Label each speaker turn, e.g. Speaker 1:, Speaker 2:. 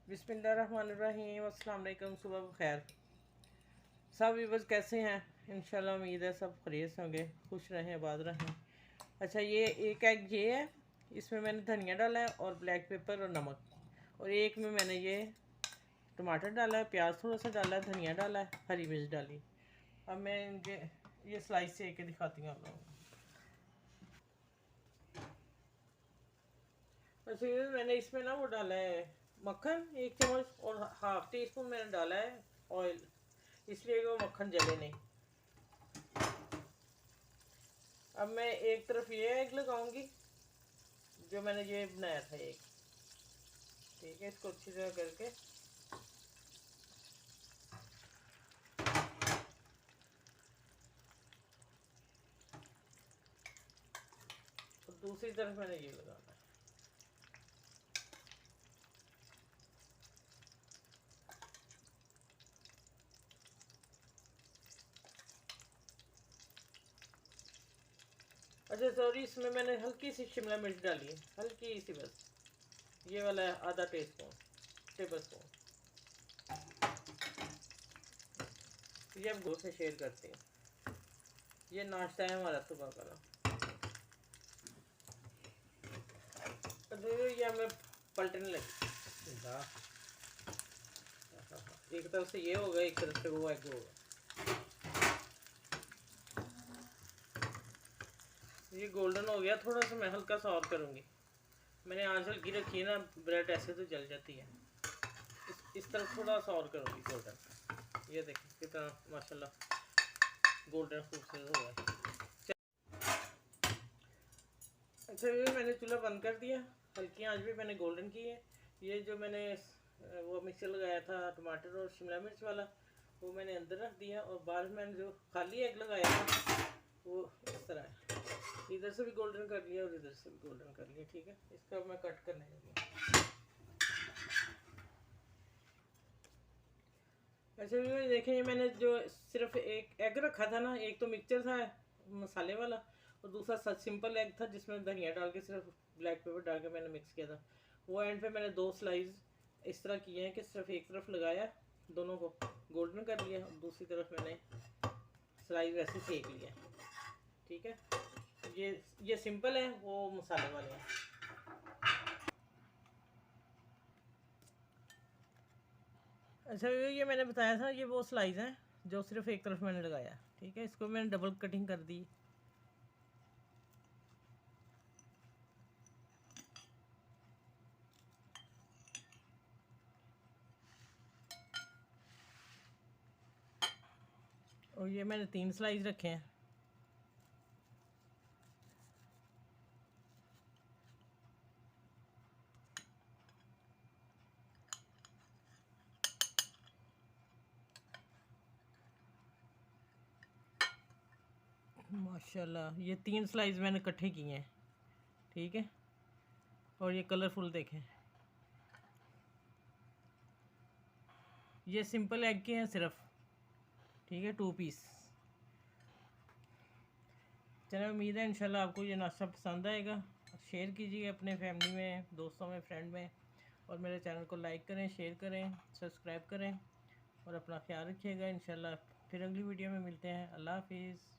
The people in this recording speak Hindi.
Speaker 1: बिस्मिल्लाहिर्रहमानिर्रहीम। अस्सलाम वालेकुम, सुबह खैर। सब व्यूवर्स कैसे हैं? इंशाल्लाह उम्मीद है सब खैरियत से होंगे, खुश रहें, आबाद रहें। अच्छा, ये एक एग ये है, इसमें मैंने धनिया डाला है और ब्लैक पेपर और नमक, और एक में मैंने ये टमाटर डाला है, प्याज थोड़ा सा डाला है, धनिया डाला है, हरी मिर्च डाली। अब मैं इनके ये स्लाइस से के दिखाती हूँ आप लोगों को। अच्छा, ये मैंने इसमें ना वो डाला है मक्खन 1 चम्मच, और हाफ टी स्पून मैंने डाला है ऑयल, इसलिए कि वो मक्खन जले नहीं। अब मैं एक तरफ ये एग लगाऊंगी जो मैंने ये बनाया था एक, ठीक है। इसको अच्छी तरह करके और दूसरी तरफ मैंने ये लगाना है। अच्छा सॉरी, इसमें मैंने हल्की सी शिमला मिर्च डाली है, हल्की सी बस, ये वाला है आधा टेबल स्पून। ये अब घोल से शेयर करते हैं। ये नाश्ता है हमारा सुबह का। ये हमें पलटने लगी, एक तरफ से ये होगा, एक तरफ से वो एग होगा। ये गोल्डन हो गया, थोड़ा सा मैं हल्का सा और करूँगी। मैंने आंच हल्की रखी है ना, ब्रेड ऐसे तो जल जाती है। इस तरफ थोड़ा सा और करूँगी गोल्डन। ये देखिए कितना माशाल्लाह गोल्डन खूबसूरत हुआ है। अच्छा, ये मैंने चूल्हा बंद कर दिया, हल्की आंच भी मैंने गोल्डन की है। ये जो मैंने वो मिक्सर लगाया था टमाटर और शिमला मिर्च वाला, वो मैंने अंदर रख दिया, और बाहर मैंने जो खाली एग लगाया था वो इस तरह है। इधर से भी गोल्डन कर लिया और इधर से भी गोल्डन कर लिया, ठीक है। इसका मैं कट करने लगी। अच्छा भी देखें, मैंने जो सिर्फ एक एग रखा था ना, एक तो मिक्सचर था मसाले वाला, और दूसरा सच सिंपल एग था जिसमें धनिया डाल के सिर्फ ब्लैक पेपर डाल के मैंने मिक्स किया था। वो एंड पे मैंने 2 स्लाइस इस तरह किए हैं कि सिर्फ एक तरफ लगाया, दोनों को गोल्डन कर लिया, और दूसरी तरफ मैंने स्लाइस वैसे सेक लिया, ठीक है। ये सिंपल है, वो मसाले वाले हैं। अच्छा, ये मैंने बताया था, ये वो स्लाइस हैं जो सिर्फ एक तरफ मैंने लगाया, ठीक है। इसको मैंने डबल कटिंग कर दी। और ये मैंने 3 स्लाइस रखे हैं। माशाल्लाह, ये 3 स्लाइस मैंने इकट्ठे किए हैं, ठीक है। और ये कलरफुल देखें, ये सिंपल एग के हैं सिर्फ, ठीक है, 2 पीस। चलो, उम्मीद है इंशाल्लाह आपको ये नाश्ता पसंद आएगा। शेयर कीजिए अपने फैमिली में, दोस्तों में, फ्रेंड में, और मेरे चैनल को लाइक करें, शेयर करें, सब्सक्राइब करें, और अपना ख्याल रखिएगा। इंशाल्लाह फिर अगली वीडियो में मिलते हैं। अल्लाह हाफिज़।